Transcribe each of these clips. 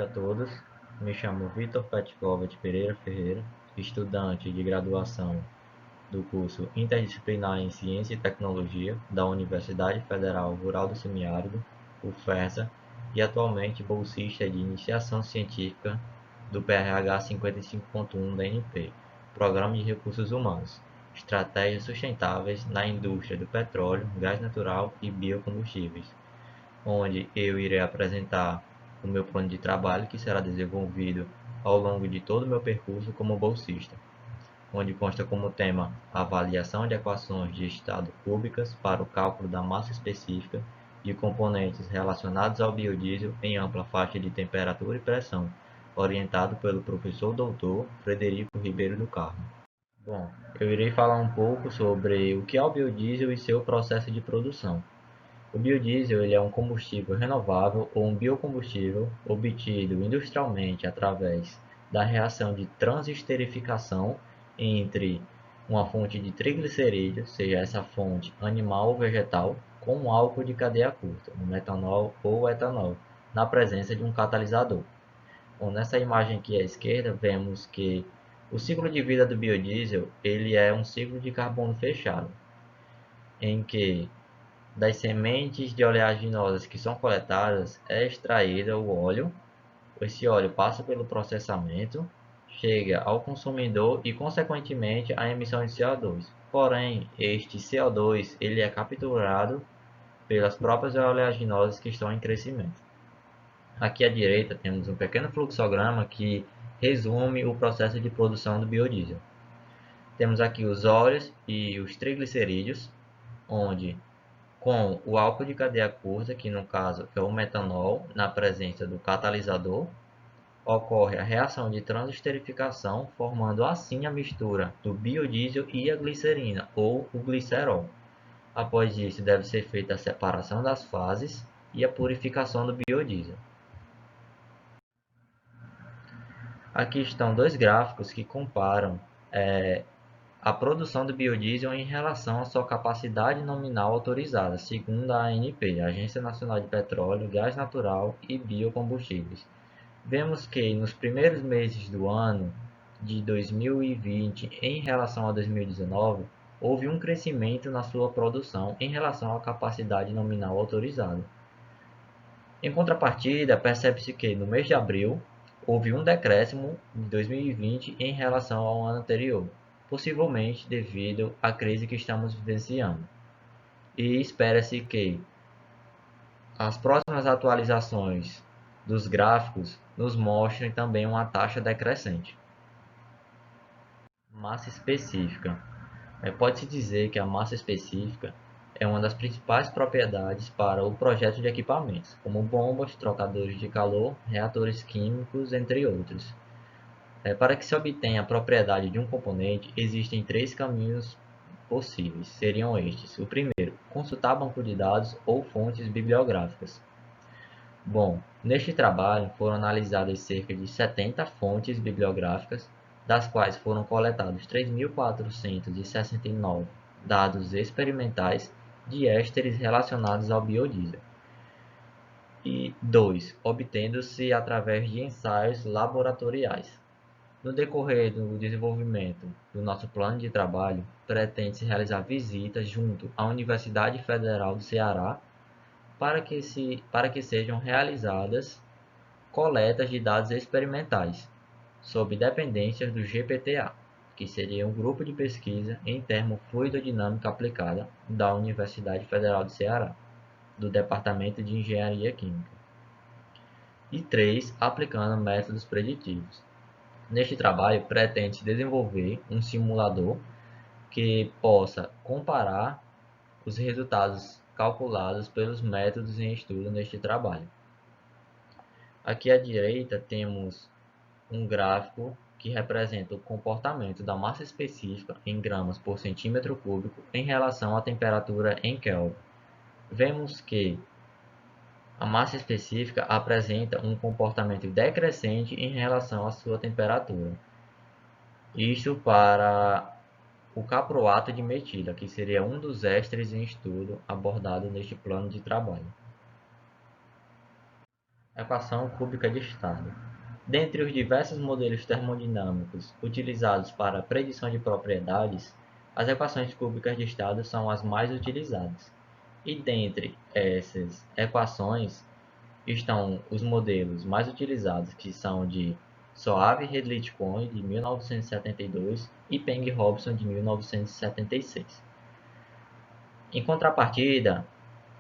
noite a todos. Me chamo Vitor Petkovic Pereira Ferreira, estudante de graduação do curso Interdisciplinar em Ciência e Tecnologia da Universidade Federal Rural do Semiárido, UFERSA, e atualmente bolsista de Iniciação Científica do PRH 55.1 da ANP, Programa de Recursos Humanos, Estratégias Sustentáveis na Indústria do Petróleo, Gás Natural e Biocombustíveis, onde eu irei apresentar o meu plano de trabalho que será desenvolvido ao longo de todo o meu percurso como bolsista, onde consta como tema a avaliação de equações de estado cúbicas para o cálculo da massa específica de componentes relacionados ao biodiesel em ampla faixa de temperatura e pressão, orientado pelo professor doutor Frederico Ribeiro do Carmo. Bom, eu irei falar um pouco sobre o que é o biodiesel e seu processo de produção. O biodiesel ele é um combustível renovável ou um biocombustível obtido industrialmente através da reação de transesterificação entre uma fonte de triglicerídeos, seja essa fonte animal ou vegetal, com um álcool de cadeia curta, o metanol ou o etanol, na presença de um catalisador. Bom, nessa imagem aqui à esquerda, vemos que o ciclo de vida do biodiesel ele é um ciclo de carbono fechado, em que das sementes de oleaginosas que são coletadas é extraído o óleo. Esse óleo passa pelo processamento, chega ao consumidor e, consequentemente, a emissão de CO2. Porém, este CO2 ele é capturado pelas próprias oleaginosas que estão em crescimento. Aqui à direita temos um pequeno fluxograma que resume o processo de produção do biodiesel. Temos aqui os óleos e os triglicerídeos, onde com o álcool de cadeia curta, que no caso é o metanol, na presença do catalisador, ocorre a reação de transesterificação, formando assim a mistura do biodiesel e a glicerina, ou o glicerol. Após isso, deve ser feita a separação das fases e a purificação do biodiesel. Aqui estão dois gráficos que comparam a produção do biodiesel em relação à sua capacidade nominal autorizada, segundo a ANP, Agência Nacional de Petróleo, Gás Natural e Biocombustíveis. Vemos que nos primeiros meses do ano de 2020 em relação a 2019, houve um crescimento na sua produção em relação à capacidade nominal autorizada. Em contrapartida, percebe-se que no mês de abril houve um decréscimo de 2020 em relação ao ano anterior, possivelmente devido à crise que estamos vivenciando. E espera-se que as próximas atualizações dos gráficos nos mostrem também uma taxa decrescente. Massa específica. Pode-se dizer que a massa específica é uma das principais propriedades para o projeto de equipamentos, como bombas, trocadores de calor, reatores químicos, entre outros. Para que se obtenha a propriedade de um componente, existem três caminhos possíveis. Seriam estes. O primeiro, consultar banco de dados ou fontes bibliográficas. Bom, neste trabalho foram analisadas cerca de 70 fontes bibliográficas, das quais foram coletados 3.469 dados experimentais de ésteres relacionados ao biodiesel. E 2. Obtendo-se através de ensaios laboratoriais. No decorrer do desenvolvimento do nosso plano de trabalho, pretende-se realizar visitas junto à Universidade Federal do Ceará para que sejam realizadas coletas de dados experimentais, sob dependências do GPTA, que seria um grupo de pesquisa em termofluidodinâmica aplicada da Universidade Federal do Ceará, do Departamento de Engenharia Química. E 3. Aplicando métodos preditivos. Neste trabalho, pretende-se desenvolver um simulador que possa comparar os resultados calculados pelos métodos em estudo neste trabalho. Aqui à direita temos um gráfico que representa o comportamento da massa específica em gramas por centímetro cúbico em relação à temperatura em Kelvin. Vemos que a massa específica apresenta um comportamento decrescente em relação à sua temperatura. Isto para o caproato de metila, que seria um dos ésteres em estudo abordado neste plano de trabalho. Equação cúbica de estado. Dentre os diversos modelos termodinâmicos utilizados para a predição de propriedades, as equações cúbicas de estado são as mais utilizadas. E dentre essas equações estão os modelos mais utilizados, que são de Soave e Redlich-Cohen, de 1972, e Peng-Robson, de 1976. Em contrapartida,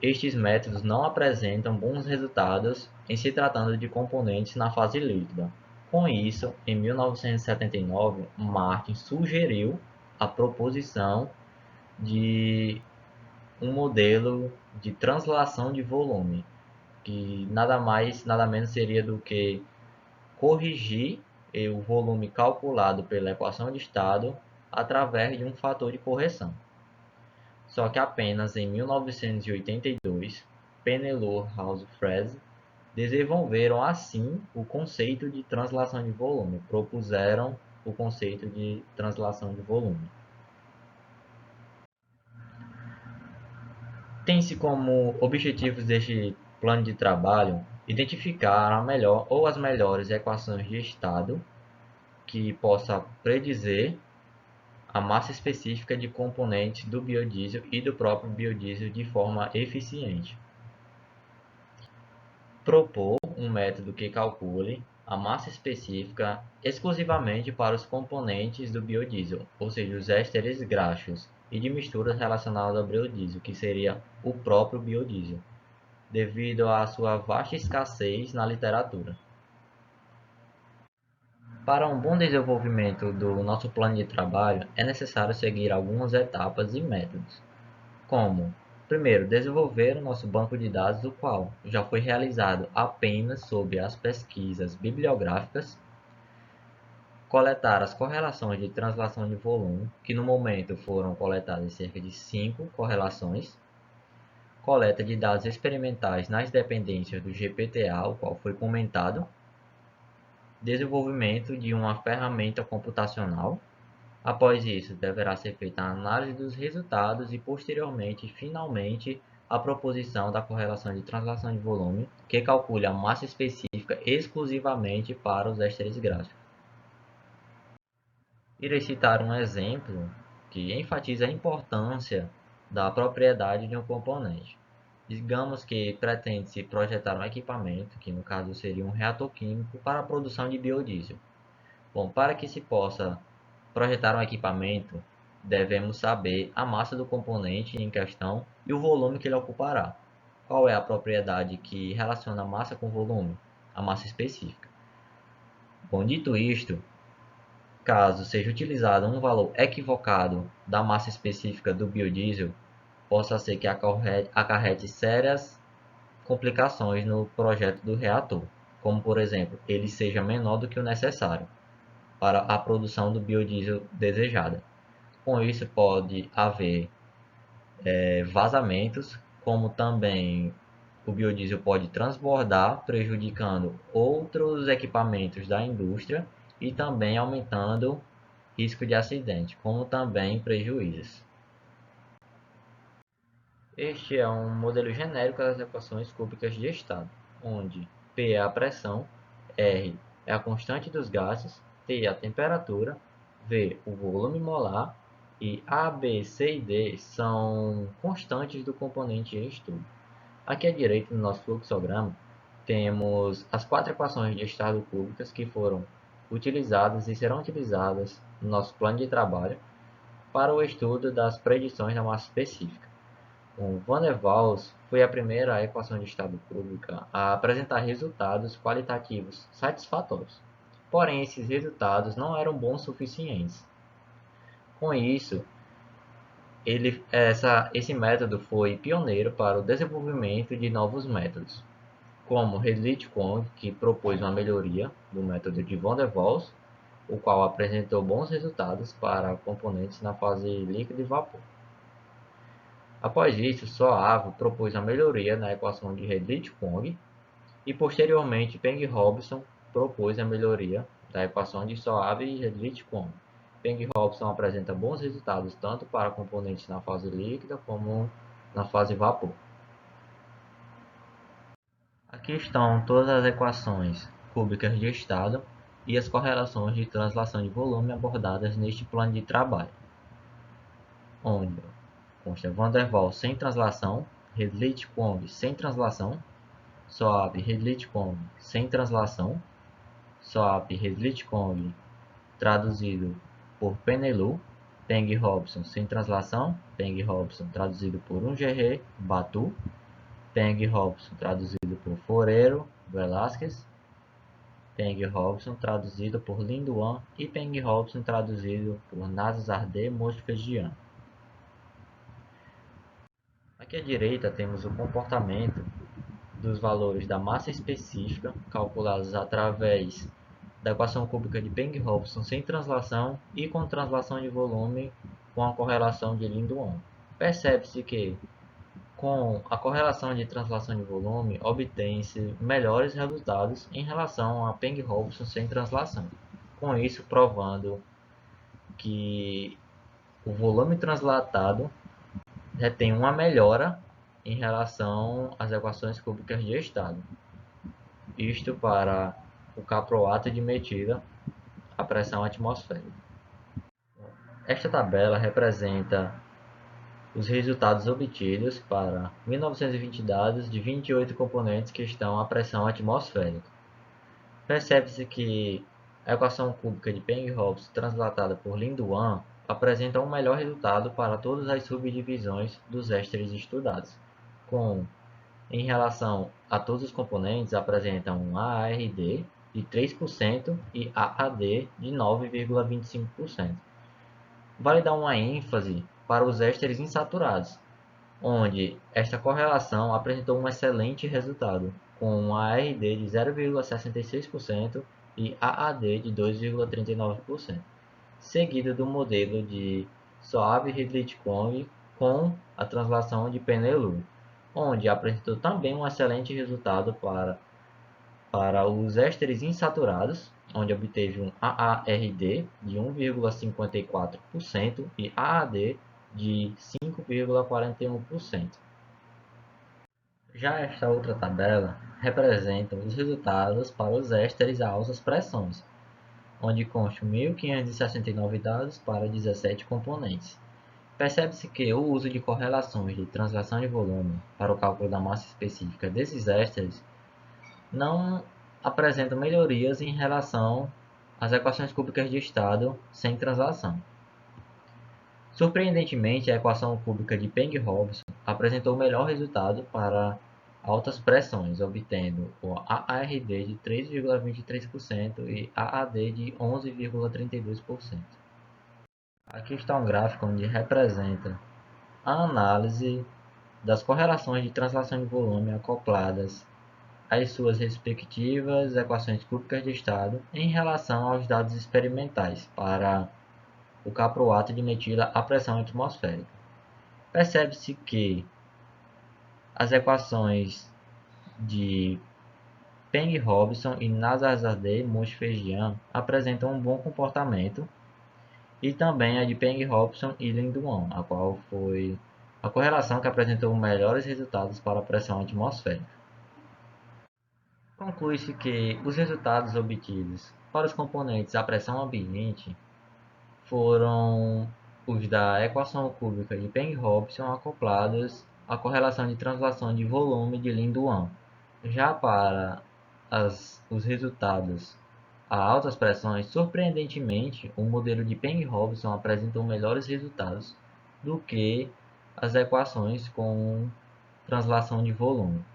estes métodos não apresentam bons resultados em se tratando de componentes na fase líquida. Com isso, em 1979, Martin sugeriu a proposição de um modelo de translação de volume, que nada mais, nada menos seria do que corrigir o volume calculado pela equação de estado através de um fator de correção. Só que apenas em 1982, Penelor-House-Frazee desenvolveram assim o conceito de translação de volume, propuseram o conceito de translação de volume. Tem-se como objetivos deste plano de trabalho identificar a melhor ou as melhores equações de estado que possa predizer a massa específica de componentes do biodiesel e do próprio biodiesel de forma eficiente. Propor um método que calcule a massa específica exclusivamente para os componentes do biodiesel, ou seja, os ésteres graxos, e de misturas relacionadas ao biodiesel, que seria o próprio biodiesel, devido à sua vasta escassez na literatura. Para um bom desenvolvimento do nosso plano de trabalho, é necessário seguir algumas etapas e métodos, como: primeiro, desenvolver o nosso banco de dados, o qual já foi realizado apenas sob as pesquisas bibliográficas, coletar as correlações de translação de volume, que no momento foram coletadas cerca de 5 correlações, coleta de dados experimentais nas dependências do GPTA, o qual foi comentado, desenvolvimento de uma ferramenta computacional. Após isso, deverá ser feita a análise dos resultados e, posteriormente, finalmente, a proposição da correlação de translação de volume, que calcule a massa específica exclusivamente para os ésteres graxos. Irei citar um exemplo que enfatiza a importância da propriedade de um componente. Digamos que pretende-se projetar um equipamento, que no caso seria um reator químico, para a produção de biodiesel. Bom, para que se possa projetar um equipamento, devemos saber a massa do componente em questão e o volume que ele ocupará. Qual é a propriedade que relaciona a massa com volume? A massa específica. Bom, dito isto, caso seja utilizado um valor equivocado da massa específica do biodiesel, possa ser que acarrete sérias complicações no projeto do reator, como por exemplo, ele seja menor do que o necessário para a produção do biodiesel desejada. Com isso pode haver vazamentos, como também o biodiesel pode transbordar, prejudicando outros equipamentos da indústria e também aumentando risco de acidente, como também prejuízos. Este é um modelo genérico das equações cúbicas de estado, onde P é a pressão, R é a constante dos gases, T é a temperatura, V o volume molar e A, B, C e D são constantes do componente em estudo. Aqui à direita no nosso fluxograma temos as 4 equações de estado cúbicas que foram utilizadas e serão utilizadas no nosso plano de trabalho para o estudo das predições da massa específica. O Van der Waals foi a primeira equação de estado cúbica a apresentar resultados qualitativos satisfatórios. Porém, esses resultados não eram bons o suficientes. Com isso, esse método foi pioneiro para o desenvolvimento de novos métodos, como Redlich-Kwong, que propôs uma melhoria do método de Van der Waals, o qual apresentou bons resultados para componentes na fase líquido e vapor. Após isso, Soave propôs a melhoria na equação de Redlich-Kwong e, posteriormente, Peng-Robson propôs a melhoria da equação de Soave e Redlich-Kwong. Peng-Robson apresenta bons resultados tanto para componentes na fase líquida como na fase vapor. Aqui estão todas as equações cúbicas de estado e as correlações de translação de volume abordadas neste plano de trabalho, onde consta Van der Waals sem translação, Redlich-Kwong sem translação, Soap Redlich-Kwong sem translação, Soap Redlich-Kwong traduzido por Penelou, Peng Robson sem translação, Peng Robson traduzido por Ungeré Batu, Peng Robson traduzido por Forero Velázquez, Peng Robson traduzido por Lin Duan e Peng Robson traduzido por Nazardé Mosfegian. Aqui à direita temos o comportamento dos valores da massa específica, calculados através da equação cúbica de Peng Robson sem translação e com translação de volume com a correlação de Lin Duan. Percebe-se que, com a correlação de translação de volume, obtém-se melhores resultados em relação a Peng Robson sem translação. Com isso, provando que o volume translatado tem uma melhora em relação às equações cúbicas de estado. Isto para o caproato de metila a pressão atmosférica. Esta tabela representa os resultados obtidos para 1920 dados de 28 componentes que estão à pressão atmosférica. Percebe-se que a equação cúbica de Peng Robson translatada por Lin Duan apresenta um melhor resultado para todas as subdivisões dos ésteres estudados, em relação a todos os componentes, apresentam um ARD de 3% e AAD de 9,25%. Vale dar uma ênfase para os ésteres insaturados, onde esta correlação apresentou um excelente resultado, com um ARD de 0,66% e AAD de 2,39%, seguido do modelo de Soave-Redlich-Kwong com a translação de Penelou, onde apresentou também um excelente resultado para os ésteres insaturados, onde obteve um AARD de 1,54% e AAD de 5,41%. Já esta outra tabela representa os resultados para os ésteres a altas pressões, onde constam 1.569 dados para 17 componentes. Percebe-se que o uso de correlações de translação de volume para o cálculo da massa específica desses ésteres não apresenta melhorias em relação às equações cúbicas de estado sem translação. Surpreendentemente, a equação cúbica de Peng Robson apresentou o melhor resultado para altas pressões, obtendo o ARD de 3,23% e AAD de 11,32%. Aqui está um gráfico onde representa a análise das correlações de translação de volume acopladas às suas respectivas equações cúbicas de estado em relação aos dados experimentais para o caproato de metila à pressão atmosférica. Percebe-se que as equações de Peng Robson e Nazardé Mosfegian apresentam um bom comportamento, e também a de Peng Robson e Lin Duan, a qual foi a correlação que apresentou melhores resultados para a pressão atmosférica. Conclui-se que os resultados obtidos para os componentes à pressão ambiente foram os da equação cúbica de Peng Robson acoplados à correlação de translação de volume de Lin Duan. Já para os resultados a altas pressões, surpreendentemente, o modelo de Peng Robson apresentou melhores resultados do que as equações com translação de volume.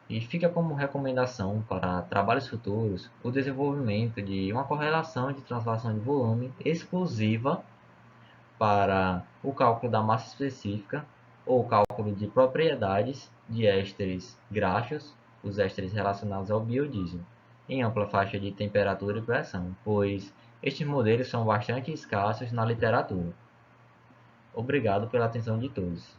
E fica como recomendação para trabalhos futuros o desenvolvimento de uma correlação de translação de volume exclusiva para o cálculo da massa específica ou cálculo de propriedades de ésteres graxos, os ésteres relacionados ao biodiesel, em ampla faixa de temperatura e pressão, pois estes modelos são bastante escassos na literatura. Obrigado pela atenção de todos.